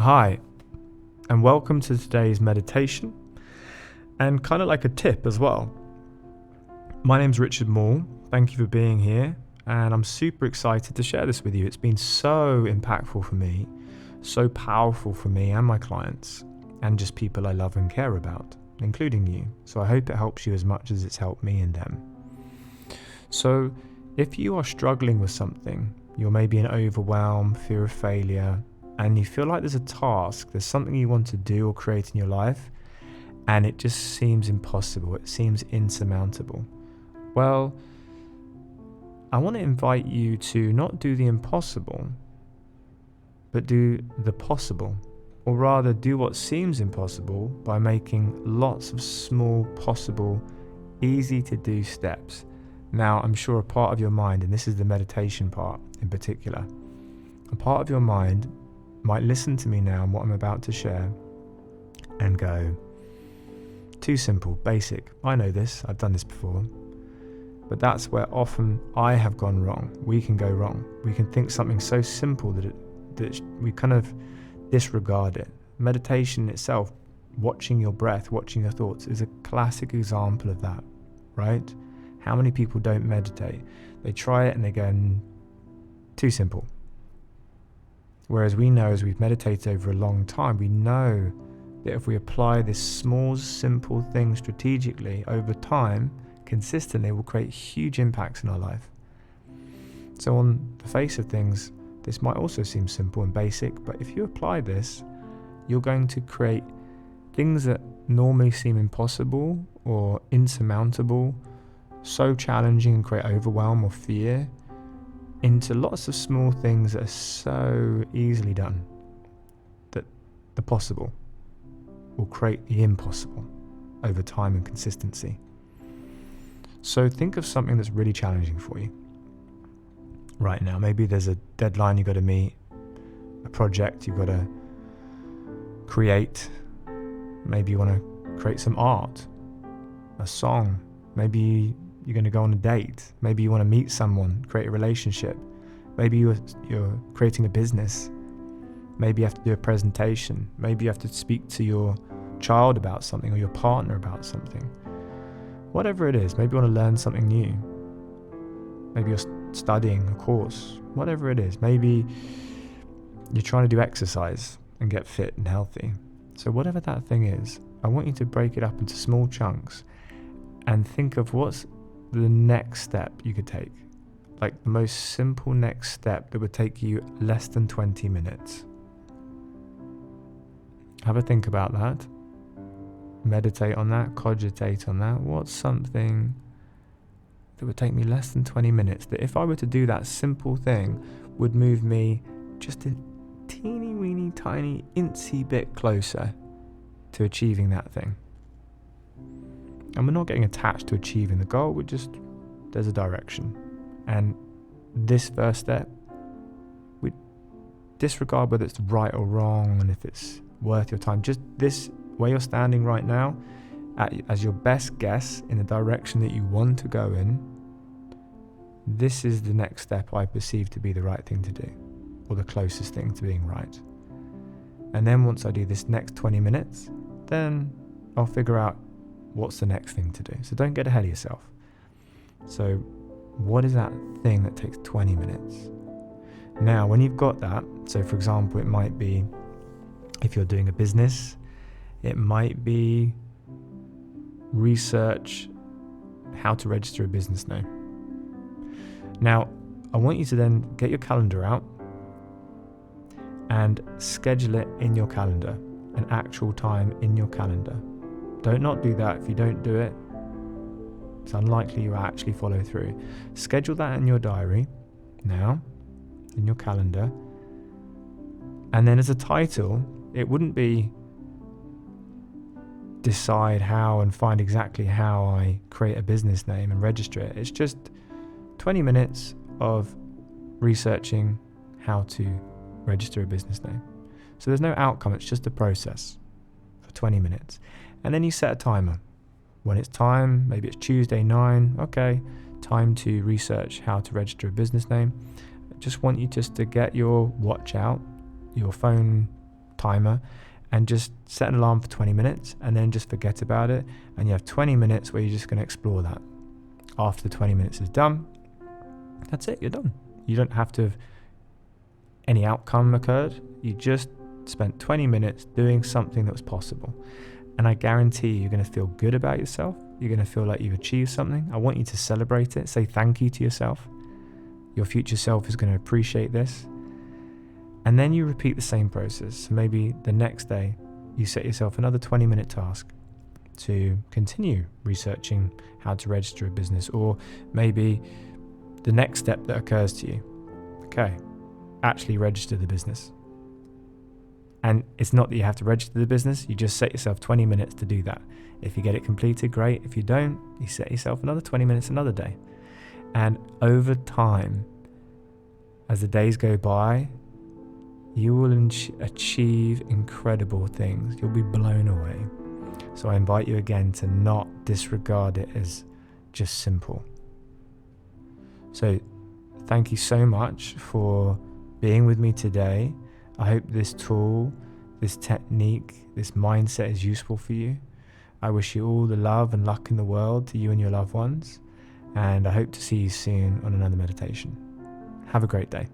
Hi, and welcome to today's meditation, and kind of like a tip as well. My name's Richard Moore. Thank you for being here, and I'm super excited to share this with you. It's been so impactful for me, so powerful for me and my clients, and just people I love and care about, including you. So I hope it helps you as much as it's helped me and them. So if you are struggling with something, you're maybe in overwhelm, fear of failure, and you feel like there's a task, there's something you want to do or create in your life, and it just seems impossible, it seems insurmountable. Well, I want to invite you to not do the impossible, but do the possible, or rather do what seems impossible by making lots of small, possible, easy to do steps. Now, I'm sure a part of your mind, and this is the meditation part in particular, a part of your mind might listen to me now and what I'm about to share and go, too simple, basic. I know this, I've done this before. But that's where often I have gone wrong. We can go wrong. We can think something so simple that we kind of disregard it. Meditation itself, watching your breath, watching your thoughts, is a classic example of that, right? How many people don't meditate? They try it and they go, too simple. Whereas we know, as we've meditated over a long time, we know that if we apply this small, simple thing strategically over time, consistently, it will create huge impacts in our life. So on the face of things, this might also seem simple and basic, but if you apply this, you're going to create things that normally seem impossible or insurmountable, so challenging and create overwhelm or fear, into lots of small things that are so easily done that the possible will create the impossible over time and consistency. So think of something that's really challenging for you right now. Maybe there's a deadline you've got to meet, a project you've got to create. Maybe you want to create some art, a song. Maybe you're going to go on a date. Maybe you want to meet someone, create a relationship. Maybe you're creating a business. Maybe you have to do a presentation. Maybe you have to speak to your child about something or your partner about something. Whatever it is, maybe you want to learn something new. Maybe you're studying a course. Whatever it is, maybe you're trying to do exercise and get fit and healthy. So whatever that thing is, I want you to break it up into small chunks and think of what's the next step you could take. Like the most simple next step that would take you less than 20 minutes. Have a think about that. Meditate on that, cogitate on that. What's something that would take me less than 20 minutes that if I were to do that simple thing would move me just a teeny weeny tiny incy bit closer to achieving that thing? And we're not getting attached to achieving the goal, there's a direction. And this first step, we disregard whether it's right or wrong and if it's worth your time. Just this, where you're standing right now, as your best guess in the direction that you want to go in, this is the next step I perceive to be the right thing to do, or the closest thing to being right. And then once I do this next 20 minutes, then I'll figure out what's the next thing to do. So don't get ahead of yourself. So what is that thing that takes 20 minutes? Now, when you've got that, so for example, it might be, if you're doing a business, it might be research how to register a business name. Now, I want you to then get your calendar out and schedule it in your calendar, an actual time in your calendar. Don't not do that. If you don't do it, it's unlikely you will actually follow through. Schedule that in your diary now, in your calendar. And then as a title, it wouldn't be decide how and find exactly how I create a business name and register it. It's just 20 minutes of researching how to register a business name. So there's no outcome, it's just a process for 20 minutes. And then you set a timer. When it's time, maybe it's Tuesday 9, okay, time to research how to register a business name. I just want you just to get your watch out, your phone timer and just set an alarm for 20 minutes and then just forget about it. And you have 20 minutes where you're just going to explore that. After the 20 minutes is done, that's it, you're done. You don't have to have any outcome occurred. You just spent 20 minutes doing something that was possible. And I guarantee you're going to feel good about yourself. You're going to feel like you've achieved something. I want you to celebrate it. Say thank you to yourself. Your future self is going to appreciate this. And then you repeat the same process. So maybe the next day you set yourself another 20-minute task to continue researching how to register a business. Or maybe the next step that occurs to you, okay, actually register the business. And it's not that you have to register the business, you just set yourself 20 minutes to do that. If you get it completed, great. If you don't, you set yourself another 20 minutes another day. And over time, as the days go by, you will achieve incredible things. You'll be blown away. So I invite you again to not disregard it as just simple. So thank you so much for being with me today. I hope this tool, this technique, this mindset is useful for you. I wish you all the love and luck in the world, to you and your loved ones. And I hope to see you soon on another meditation. Have a great day.